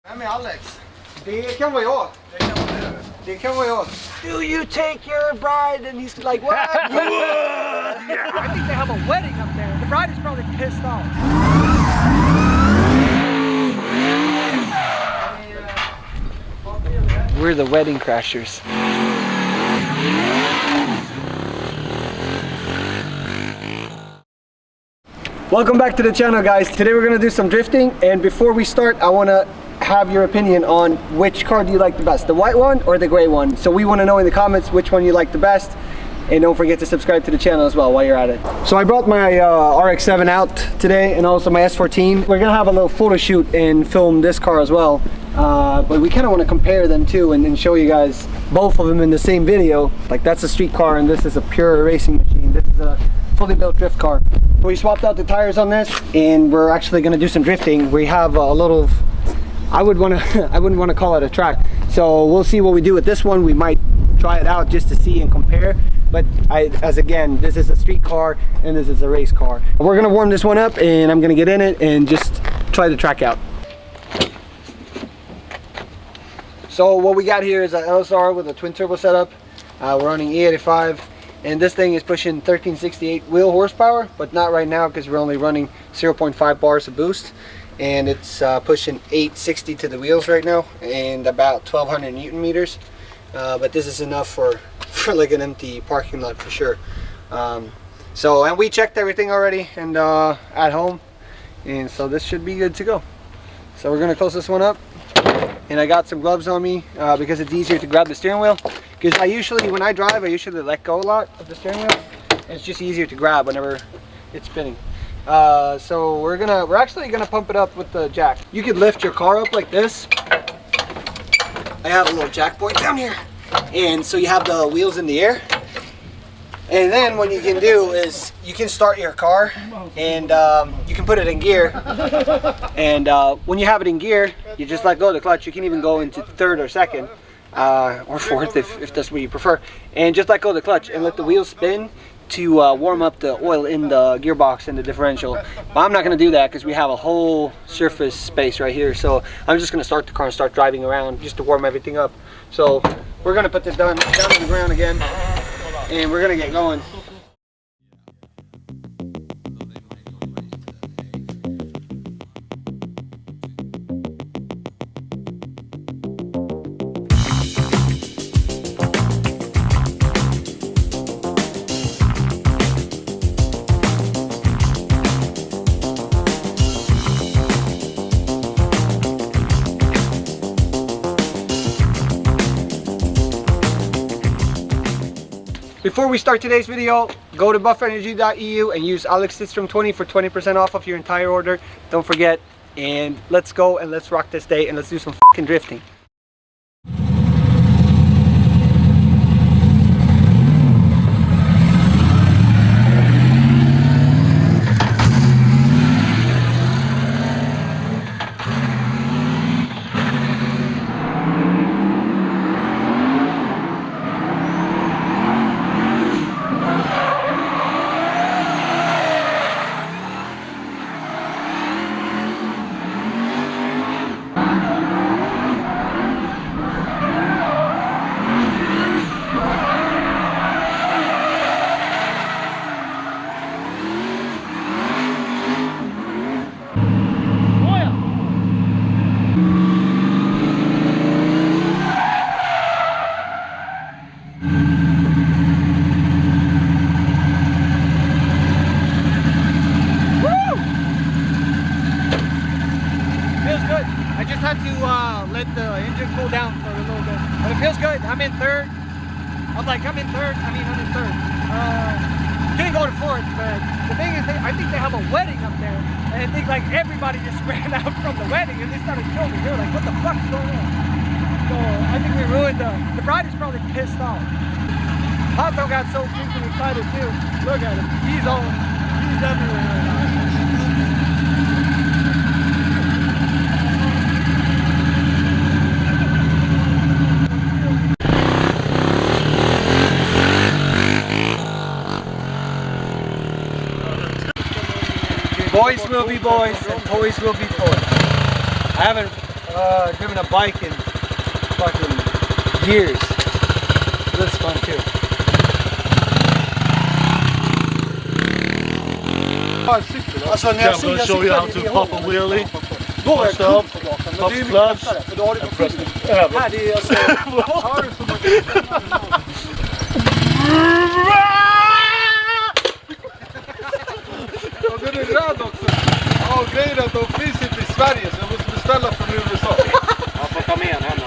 Vem är Alex? Det kan vara jag. Det kan vara jag. Do you take your bride? And he's like, what? I think they have a wedding up there. The bride is probably pissed off. We're the wedding crashers. Welcome back to the channel, guys. Today we're gonna do some drifting, and before we start, I wanna have your opinion on which car do you like the best, the white one or the gray one. So we want to know in the comments which one you like the best, and don't forget to subscribe to the channel as well while you're at it. So I brought my RX-7 out today, and also my S14. We're gonna have a little photo shoot and film this car as well, but we kind of want to compare them too and show you guys both of them in the same video. Like, that's a street car and this is a pure racing machine. This is a fully built drift car. We swapped out the tires on this, and we're actually going to do some drifting. We have a little, I wouldn't want to call it a track, so we'll see what we do with this one. We might try it out just to see and compare, but again, this is a street car and this is a race car. We're going to warm this one up, and I'm going to get in it and just try the track out. So what we got here is an LSR with a twin turbo setup. We're running E85. And this thing is pushing 1368 wheel horsepower, but not right now because we're only running 0.5 bars of boost. And it's pushing 860 to the wheels right now and about 1200 Newton meters. But this is enough for like an empty parking lot for sure. And we checked everything already and at home. And so this should be good to go. So we're going to close this one up. And I got some gloves on me because it's easier to grab the steering wheel. Because when I drive, I usually let go a lot of the steering wheel. And it's just easier to grab whenever it's spinning. So we're actually gonna pump it up with the jack. You could lift your car up like this. I have a little jack point down here, and so you have the wheels in the air. And then what you can do is you can start your car, and you can put it in gear. And when you have it in gear, you just let go of the clutch. You can even go into third or second. Or fourth if that's what you prefer, and just let go of the clutch and let the wheels spin to warm up the oil in the gearbox and the differential. But I'm not going to do that because we have a whole surface space right here, so I'm just going to start the car and start driving around just to warm everything up. So we're going to put this down on the ground again, and we're going to get going. Before we start today's video, go to bufferenergy.eu and use AlexSystrom20 for 20% off of your entire order. Don't forget, and let's go and let's rock this day and let's do some fucking drifting. I just had to let the engine cool down for a little bit, but it feels good. I'm in third. I'm in third. Couldn't go to fourth, but the thing is, I think they have a wedding up there, and I think like everybody just ran out from the wedding and they started filming. They were like, "What the fuck's going on?" So I think we ruined the bride is probably pissed off. Hot Dog got so freaking excited too. Look at him. He's everywhere right now. Boys will be boys and toys will be toys. I haven't driven a bike in fucking years. This is fun too. Alltså när jag show you how to pop a wheelie. Då är det pop clutch. För då har du på filmen. Här det är alltså... Har du så mycket... Och den är röd också. Ja, grejen är att de finns inte i Sverige så jag måste beställa från USA. Jag får ta med en hemma.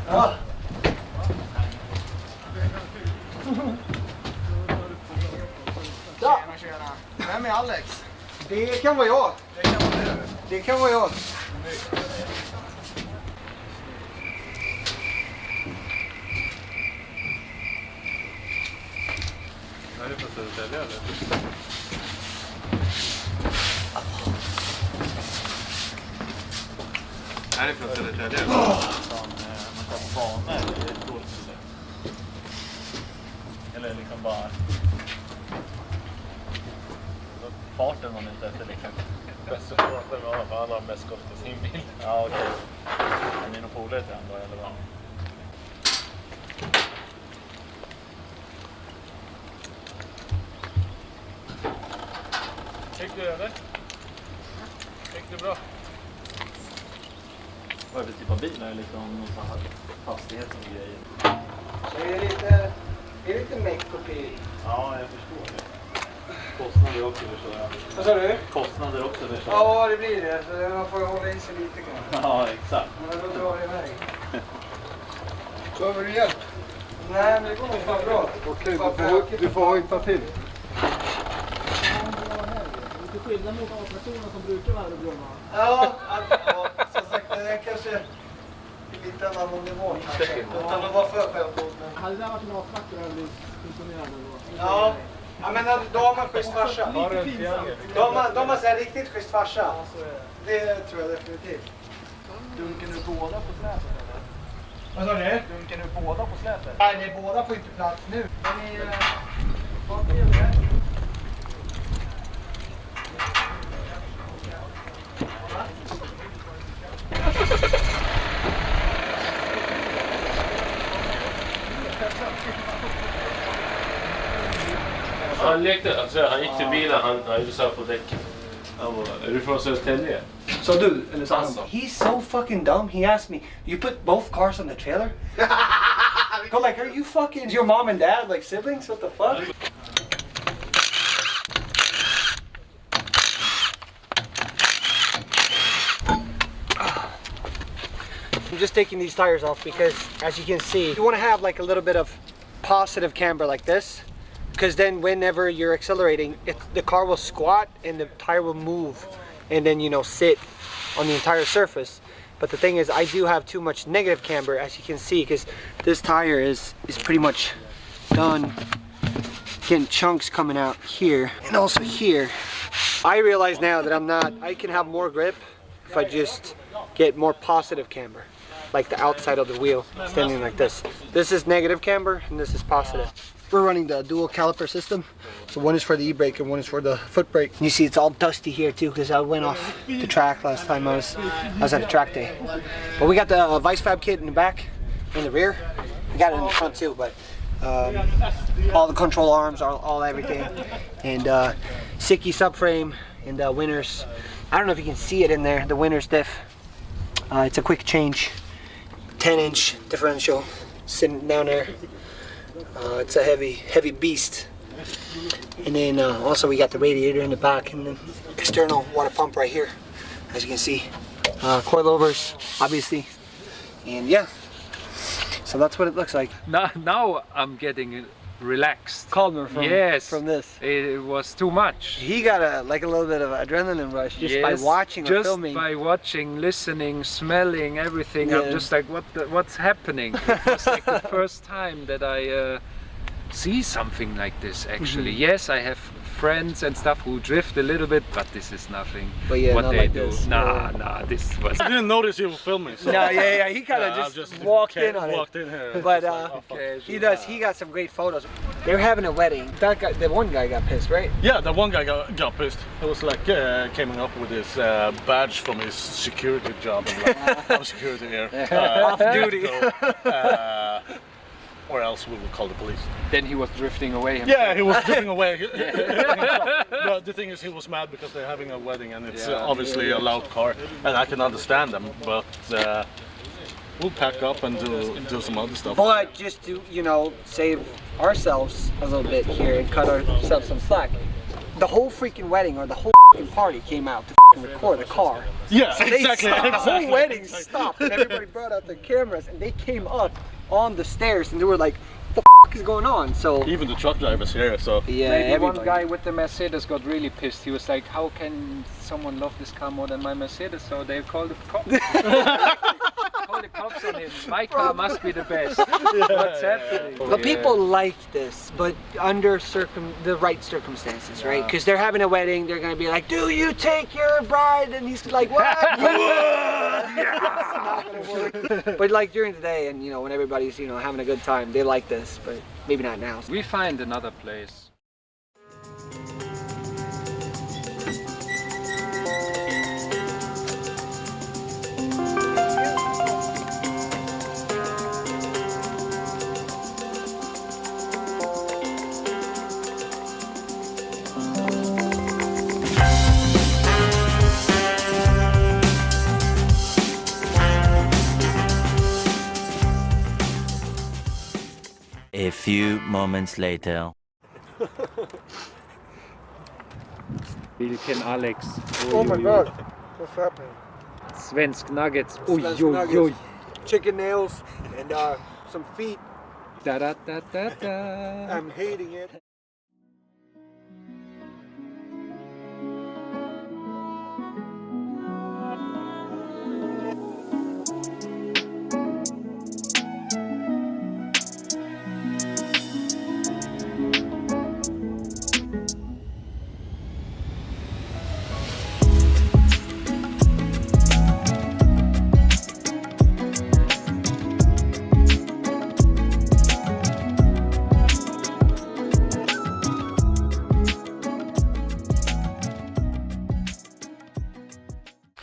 Ja. Ja. Vem är Alex? Det kan vara jag. Det kan vara jag. Är det för Södertälje eller? Är det från Södertälje? Man tar på bana eller ett dåligt sätt. Eller liksom bara... Farten man inte efter det kanske. Bästa farten, ja, för han har mest koll på sin bil. Ja, okej. Är ni nog polare till ändå, eller vad? Gick du över? Gick det bra? Vad är det för typ av bil? Är det liksom någon sån här fastighet som grejer? Det är lite meck och pil. Ja, jag förstår det. Kostnader också vi kör. Vad sa du? Kostnader också vi kör. Ja, det blir det. Så man får hålla i sig lite kanske. Ja, exakt. Men då drar det iväg. Behöver du hjälp? Nej, men det går nog fan bra. Okej, du får hojta till. Lite skillnad mot A-personer som brukar vara och blomma. Ja, som sagt, det är kanske lite en annan nivå kanske. Utan att vara för självgod. Hade det varit en A-factor hade jag blivit imponerad då. Ja. Ja, men då har man schysst farsa. De har så här riktigt schysst farsa. Det tror jag definitivt. Dunkar du båda på släpet eller? Vad sa du? Dunkar du båda på släpet? Nej, ni båda får inte plats nu. Han lekte, alltså han gick till bilen, han gjorde så här på däcket. Han bara, är du från Södertälje? So dude, and it's awesome. He's so fucking dumb. He asked me, "You put both cars on the trailer?" Go like, are you fucking your mom and dad like siblings? What the fuck? I'm just taking these tires off because, as you can see, you want to have like a little bit of positive camber like this, because then whenever you're accelerating, the car will squat and the tire will move and then, you know, sit on the entire surface. But the thing is, I do have too much negative camber, as you can see, because this tire is pretty much done getting chunks coming out here and also here. I realize now that I can have more grip if I just get more positive camber, like the outside of the wheel standing like this. This is negative camber and this is positive. We're running the dual caliper system, so one is for the e-brake and one is for the foot brake. You see it's all dusty here too because I went off the track last time I was at a track day. But we got the Vice Fab kit in the back and the rear. We got it in the front too, but all the control arms, all everything, and Sicky subframe and Winners. I don't know if you can see it in there, the Winners diff. It's a quick change, 10-inch differential sitting down there. It's a heavy beast. And then also we got the radiator in the back and then external water pump right here, as you can see. Coilovers, obviously. And yeah, so that's what it looks like. Now I'm getting relaxed. Calmer from, yes, from this. It was too much. He got a little bit of adrenaline rush just by watching or filming. Just by watching, listening, smelling, everything. Yeah. I'm just like, what's happening? It was like the first time that I see something like this actually. Yes, I have friends and stuff who drift a little bit, but this is nothing But yeah, what not they like do. this. Nah, this was... I didn't notice you were filming. So. No, yeah, he kind of just walked in on walked it. in here. But okay, he got some great photos. They were having a wedding. That guy, the one guy got pissed, right? Yeah, the one guy got pissed. It was like coming up with his badge from his security job. And like, I'm security here. Off duty. Or else we would call the police. Then he was drifting away himself. Yeah, he was drifting away. But the thing is, he was mad because they're having a wedding and it's obviously a loud car, and I can understand them. But we'll pack up and do some other stuff. But just to, you know, save ourselves a little bit here and cut ourselves some slack, the whole freaking wedding or the whole freaking party came out to record the car. Yeah, so they exactly. stopped. The whole wedding stopped and everybody brought out their cameras and they came up on the stairs and they were like, what the f is going on? So even the truck drivers here, so yeah, Maybe one guy with the Mercedes got really pissed. He was like, how can someone love this car more than my Mercedes? So they called the cops. Call the cops on him. My car must be the best. What's happening? But people like this, but under the right circumstances, right? Because they're having a wedding, they're gonna be like, "Do you take your bride?" And he's like, "What?" It's not gonna work. But like during the day, and you know, when everybody's having a good time, they like this. But maybe not now. We find another place. A few moments later. Vilken Alex. Oh my god. What's happening? Svensk nuggets. Svensk nuggets. Chicken nails and some feet. Da da da da da. I'm hating it.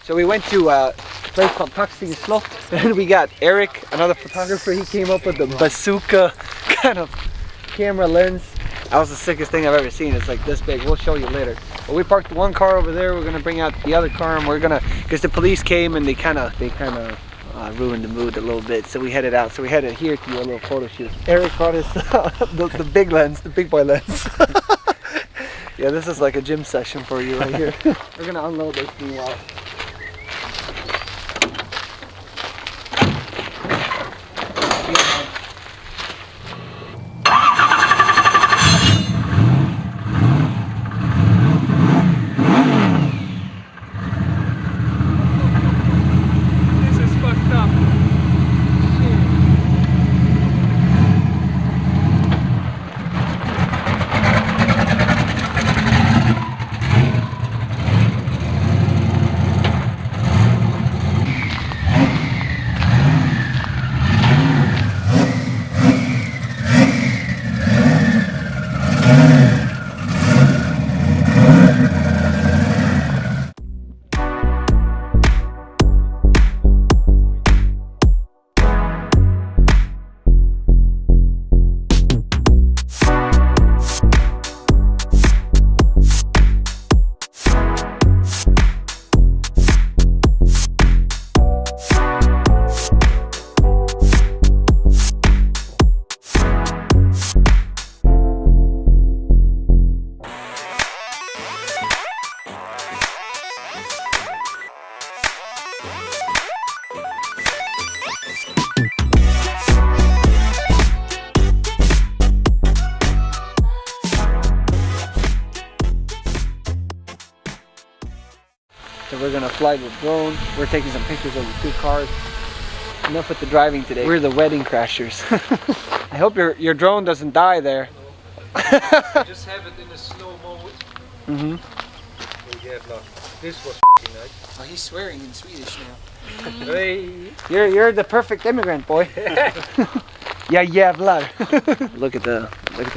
So we went to a place called Taxinge Slott, and we got Eric, another photographer. He came up with the bazooka kind of camera lens. That was the sickest thing I've ever seen. It's like this big. We'll show you later. But we parked one car over there. We're gonna bring out the other car, and we're gonna, because the police came and they kind of ruined the mood a little bit. So we headed out. So we headed here to do a little photo shoot. Eric brought us the big lens, the big boy lens. Yeah, this is like a gym session for you right here. We're gonna unload this meanwhile. So we're gonna fly the drone. We're taking some pictures of the two cars. Enough with the driving today. We're the wedding crashers. I hope your drone doesn't die there. Just have it in a slow mode. Mm-hmm. This was nice. Oh, he's swearing in Swedish now. Hey. You're the perfect immigrant, boy. Yeah, jävlar. Look at the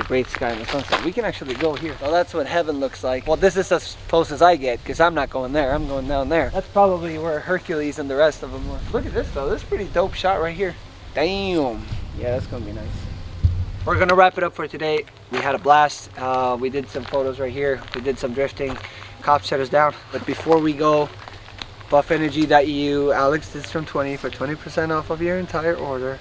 great sky and the sunset. We can actually go here. Well, that's what heaven looks like. Well, this is as close as I get, because I'm not going there. I'm going down there. That's probably where Hercules and the rest of them were. Look at this though. This is a pretty dope shot right here. Damn. Yeah, that's gonna be nice. We're gonna wrap it up for today. We had a blast. We did some photos right here. We did some drifting. Cops shut us down. But before we go, buffenergy.eu, Alex did from 20 for 20% off of your entire order.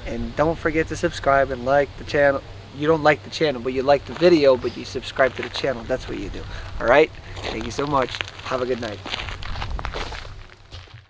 And don't forget to subscribe and like the channel. You don't like the channel, but you like the video, but you subscribe to the channel. That's what you do. All right? Thank you so much. Have a good night.